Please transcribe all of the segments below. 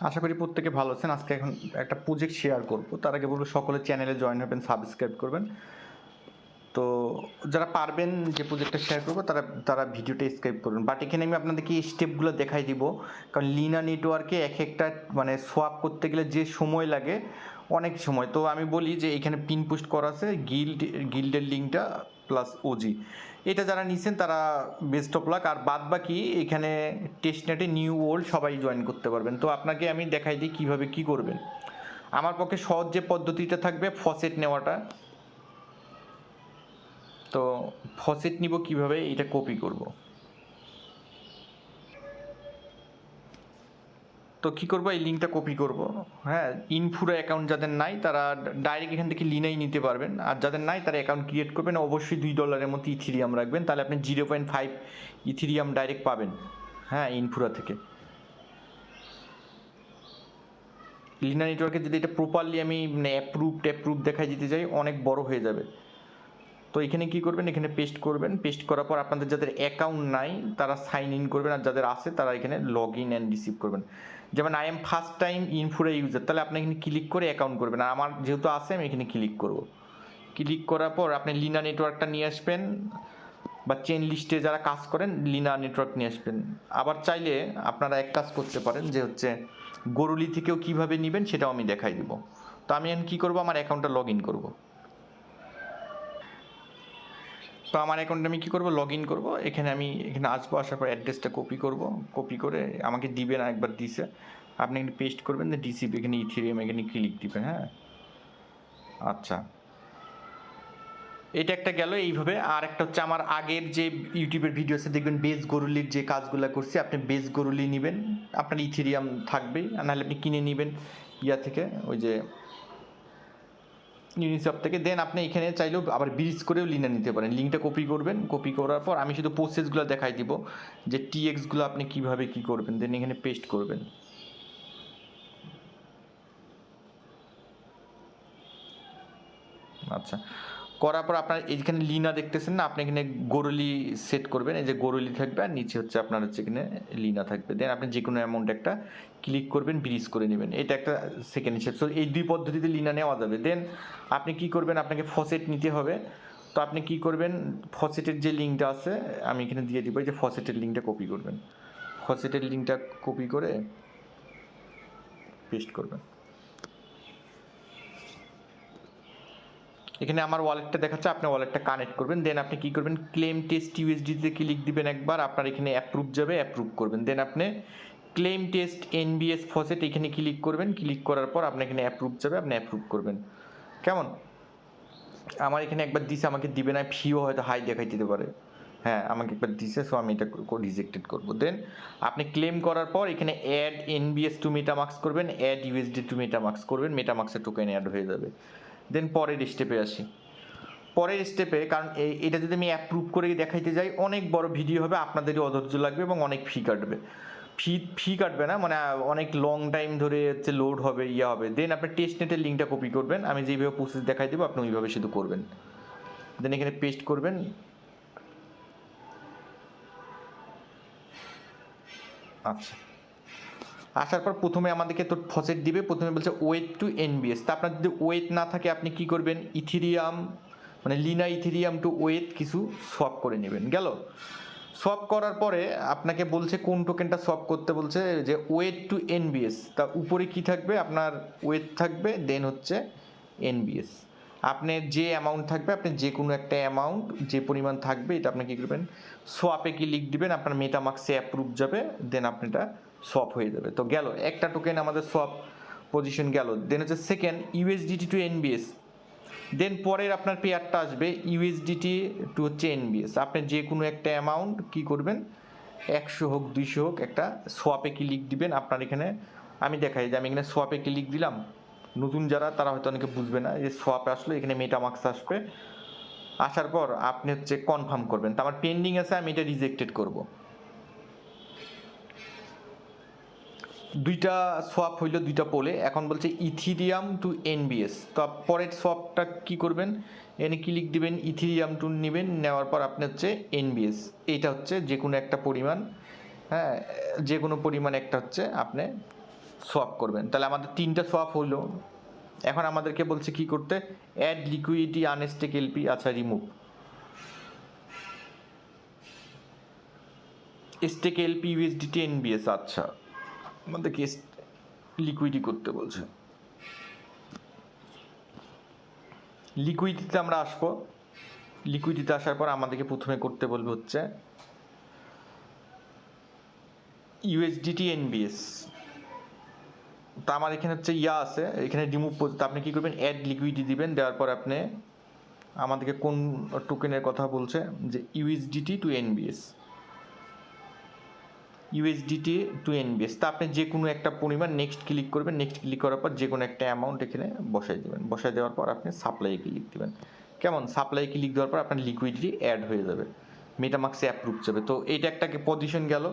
আশা করি প্রত্যেকে ভালো আছেন। আজকে এখন একটা প্রজেক্ট শেয়ার করব। তার আগে বলবো সকলে চ্যানেলে জয়েন হবেন, সাবস্ক্রাইব করবেন। তো যারা পারবেন যে প্রজেক্টটা শেয়ার করবো তারা ভিডিওটা স্ক্রাইব করবেন। বাট এখানে আমি আপনাদেরকে এই স্টেপগুলো দেখাই দিব, কারণ লিনা নেটওয়ার্কে এক একটা মানে সোয়াপ করতে গেলে যে সময় লাগে অনেক সময়। তো আমি বলি যে এখানে পিন পোস্ট করা আছে গিল্ডের লিঙ্কটা প্লাস ওজি, এটা যারা নিছেন তারা বেস্ট অফ লাক। আর বাদ বাকি এখানে টেস্টনেটে নিউ ওল্ড সবাই জয়েন করতে পারবেন। তো আপনাকে আমি দেখাই দিই কীভাবে কী করবেন। আমার পক্ষে সহজ যে পদ্ধতিটা থাকবে ফসেট নেওয়াটা। তো ফসেট নিব কিভাবে, এটা কপি করব। তো কি করব, এই লিঙ্কটা কপি করব। হ্যাঁ, ইনফুরা অ্যাকাউন্ট যাদের নাই তারা ডাইরেক্ট এখান থেকে লিনাই নিতে পারবেন, আর যাদের নাই তারা অ্যাকাউন্ট ক্রিয়েট করবেন। অবশ্যই $2 মতো ইথিরিয়াম রাখবেন, তাহলে আপনি 0.5 ইথিরিয়াম ডাইরেক্ট পাবেন। হ্যাঁ, ইনফুরা থেকে। লিনা নেটওয়ার্কে যদি এটা প্রপারলি আমি মানে অ্যাপ্রুভ দেখাই দিতে যাই অনেক বড় হয়ে যাবে। তো এখানে কি করবেন, এখানে পেস্ট করবেন। পেস্ট করার পর আপনাদের যাদের অ্যাকাউন্ট নাই তারা সাইন ইন করবেন, আর যাদের আছে তারা এখানে লগ ইন অ্যান্ড রিসিভ করবেন। যেমন I am first time Infura user, তাহলে আপনি এখানে ক্লিক করে অ্যাকাউন্ট করবেন। আর আমার যেহেতু আছে আমি এখানে ক্লিক করব। ক্লিক করার পর আপনি লিনা নেটওয়ার্কটা নিয়ে আসবেন, বা চেন লিস্টে যারা কাজ করেন লিনা নেটওয়ার্ক নিয়ে আসবেন। আবার চাইলে আপনারা এক কাজ করতে পারেন যে হচ্ছে গরুলি থেকেও কিভাবে নেবেন সেটাও আমি দেখাই দিব। তো আমি এখন কী করবো, আমার অ্যাকাউন্টটা লগ ইন করবো। তো আমার অ্যাকাউন্টে আমি কী করবো, লগ ইন করবো। এখানে আসবো, আসার পর অ্যাড্রেসটা কপি করব। কপি করে আমাকে দিবে না, একবার দিছে, আপনি এখানে পেস্ট করবেন, ডিসিপি এখানে ইথেরিয়াম এখানে ক্লিক দিবেন। হ্যাঁ, আচ্ছা, এটা একটা গেল এইভাবে। আর একটা হচ্ছে আমার আগের যে ইউটিউবের ভিডিওসে দেখবেন বেস গরুলির যে কাজগুলো করছি, আপনি বেস গরুলি নেবেন, আপনার ইথেরিয়াম থাকবেই, আর নাহলে আপনি কিনে নেবেন ইয়া থেকে, ওই যে ইউনিসপ থেকে। দেন আপনি এখানে চাইলেও আবার ব্রিজ করেও লিনা নিতে পারেন। লিঙ্কটা কপি করবেন, কপি করার পর আমি শুধু প্রসেসগুলো দেখাই দিব যে টিএক্সগুলো আপনি কিভাবে কি করবেন। দেন এখানে পেস্ট করবেন। আচ্ছা, করার পর আপনার এইখানে লিনা দেখতেছেন না, আপনি এখানে গরুলি সেট করবেন। এই যে গরুলি থাকবে, আর নিচে হচ্ছে আপনার হচ্ছে এখানে লিনা থাকবে। দেন আপনি যে কোনো অ্যামাউন্ট একটা ক্লিক করবেন, ব্রিজ করে নেবেন। এটা একটা সেকেন্ড স্টেপ। সো এই দুই পদ্ধতিতে লিনা নেওয়া যাবে। দেন আপনি কি করবেন, আপনাকে ফসেট নিতে হবে। তো আপনি কি করবেন, ফসেটের যে লিঙ্কটা আছে আমি এখানে দিয়ে দিব, এই যে ফসেটের লিঙ্কটা কপি করবেন। ফসেটের লিঙ্কটা কপি করে পেস্ট করবেন। এখানে আমার ওয়ালেটটা দেখাচ্ছে, আপনি ওয়ালেটটা কানেক্ট করবেন। দেন আপনি কি করবেন, ক্লেম টেস্ট ইউএসডিতে ক্লিক দিবেন একবার, আপনার এখানে অ্যাপ্রুভ যাবে, অ্যাপ্রুভ করবেন। দেন আপনি ক্লেম টেস্ট এনবিএস ফসেট এখানে ক্লিক করবেন। ক্লিক করার পর আপনার এখানে অ্যাপ্রুভ যাবে, আপনি অ্যাপ্রুভ করবেন। কেমন, আমার এখানে একবার দিছে, আমাকে দিবে না, ফিও হয়তো হাই দেখাই দিতে পারে। হ্যাঁ, আমাকে একবার দিছে, সো আমি এটা রিজেক্টেড করবো। দেন আপনি ক্লেম করার পর এখানে অ্যাড এনবিএস টু মেটামাক্স করবেন, অ্যাড ইউএসডি টু মেটামাক্স করবেন, মেটামাক্সের টোকেন অ্যাড হয়ে যাবে। দেন পরের স্টেপে আসি। পরের স্টেপে, কারণ এটা যদি আমি অ্যাপ্রুভ করে দেখাইতে যাই অনেক বড় ভিডিও হবে, আপনাদেরই অধৈর্য লাগবে এবং অনেক ফি কাটবে না, মানে অনেক লং টাইম ধরে হচ্ছে লোড হবে, ইয়ে হবে। দেন আপনি টেস্টনেটের লিঙ্কটা কপি করবেন, আমি যেভাবে প্রসেস দেখাই দেবো আপনি ওইভাবে শুধু করবেন। দেন এখানে পেস্ট করবেন। আচ্ছা, আসার পর প্রথমে আমাদেরকে তো ফসেট দিবে, প্রথমে বলছে ওয়েট টু এনবিএস। তা আপনার যদি ওয়েট না থাকে আপনি কি করবেন, ইথিরিয়াম মানে লিনা ইথিরিয়াম টু ওয়েট কিছু সোয়াপ করে নেবেন। গেল, সোয়াপ করার পরে আপনাকে বলছে কোন টোকেনটা সোয়াপ করতে বলছে, যে ওয়েট টু এনবিএস। তা উপরে কি থাকবে, আপনার ওয়েট থাকবে, দেন হচ্ছে এনবিএস। আপনার যে অ্যামাউন্ট থাকবে, আপনি যে কোনো একটা অ্যামাউন্ট যে পরিমাণ থাকবে এটা আপনি কী করবেন, সোয়াপে ক্লিক দিবেন, আপনার মেটামাক্সে অ্যাপ্রুভ যাবে। দেন আপনি এটা সোয়াপ হয়ে যাবে। তো গেল একটা টোকেন আমাদের সোয়াপ পজিশন গেল। দেন হচ্ছে সেকেন্ড ইউএসডিটি টু এনবিএস। দেন পরের আপনার পেয়ারটা আসবে ইউএসডিটি টু হচ্ছে এনবিএস। আপনি যে কোনো একটা অ্যামাউন্ট কী করবেন, 100 হোক 200 হোক, একটা সোয়াপে ক্লিক দিবেন। আপনার এখানে আমি দেখাই যে আমি এখানে সোয়াপে ক্লিক দিলাম। নতুন যারা তারা হয়তো অনেকে বুঝবে না, যে সোয়াপে আসলে এখানে মেটামাক্স আসবে। আসার পর আপনি হচ্ছে কনফার্ম করবেন। তো আমার পেন্ডিং আছে, আমি এটা রিজেক্টেড করব। দুইটা সোয়াপ হইল, দুইটা পোলে। এখন বলছে ইথিরিয়াম টু এনবিএস। তো পরের সোয়াপটা কি করবেন, এনে ক্লিক দিবেন, ইথিরিয়াম টু নেবেন, নেওয়ার পর আপনি হচ্ছে এনবিএস, এইটা হচ্ছে যে কোনো একটা পরিমাণ। হ্যাঁ, যে কোনো পরিমাণ একটা হচ্ছে আপনি সোয়াপ করবেন। তাহলে আমাদের 3টা সোয়াপ হলো। এখন আমাদেরকে বলছে কি করতে, অ্যাড লিকুইডিটি আনস্টেক এলপি, আচ্ছা remove stake LP USDT NBS, আচ্ছা আমাদেরকে লিকুইডি করতে বলছে। লিকুইডিটিতে আমরা আসবো। লিকুইডিতে আসার পর আমাদেরকে প্রথমে করতে বলবে হচ্ছে ইউএসডিটি এনবিএস। তা আমার এখানে হচ্ছে আছে, এখানে রিমুভ করতে আপনি কী করবেন, অ্যাড লিকুইডিটি দিবেন। দেওয়ার পর আপনি আমাদেরকে কোন টোকেনের কথা বলছে, যে USDT to NBS, USDT to NBS. তা আপনি যে কোনো একটা পরিমাণ নেক্সট ক্লিক করবেন। নেক্সট ক্লিক করার পর যে কোনো একটা অ্যামাউন্ট এখানে বসাই দেবেন। বসাই দেওয়ার পর আপনি সাপ্লাই ক্লিক দেবেন। কেমন, সাপ্লাই ক্লিক দেওয়ার পর আপনার লিকুইডিটি অ্যাড হয়ে যাবে, মেটামাক্সে অ্যাপ্রুভ যাবে। তো এইটা একটা পজিশন গেল।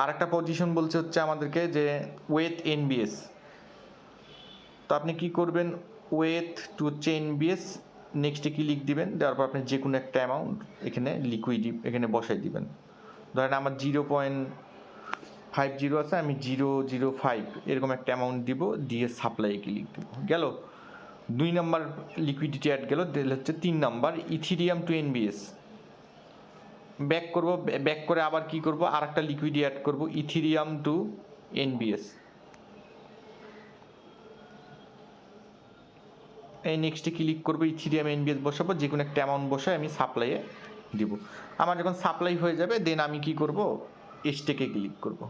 আর একটা পজিশন বলছে হচ্ছে আমাদেরকে যে ওয়েথ এনবিএস। তো আপনি কি করবেন, ওয়েথ টু হচ্ছে এনবিএস, নেক্সটে ক্লিক দিবেন। দেওয়ার পর আপনি যে কোনো একটা অ্যামাউন্ট এখানে লিকুইডি এখানে বসাই দিবেন। ধরেন আমার 0.50 আছে, আমি 0.05 এরকম একটা অ্যামাউন্ট দিব, দিয়ে সাপ্লাই ক্লিক দেব। গেল 2 নাম্বার লিকুইডিটি অ্যাড গেল। হচ্ছে 3 number ethereum to NBS. Back করব, ব্যাক করে আবার কি করব, আর একটা লিকুইডি অ্যাড করব, ইথিরিয়াম টু এনবিএস। এই নেক্সটে ক্লিক করবো, ইথিরিয়াম এনবিএস বসাবো, যে কোনো একটা অ্যামাউন্ট বসায় আমি সাপ্লাইয়ে দিব। আমার যখন সাপ্লাই হয়ে যাবে দেন আমি কি করব, স্টেকে ক্লিক করব।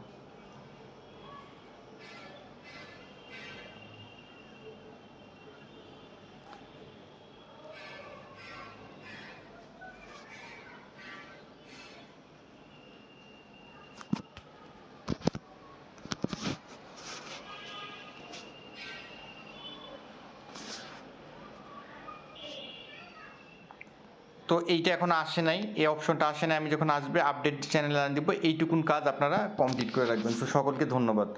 তো এইটা এখন আসে নাই, এই অপশনটা আসে নাই। আমি যখন আসবে আপডেট চ্যানেলে দিব, এইটুকুন কাজ আপনারা কমপ্লিট করে রাখবেন। তো সকলকে ধন্যবাদ।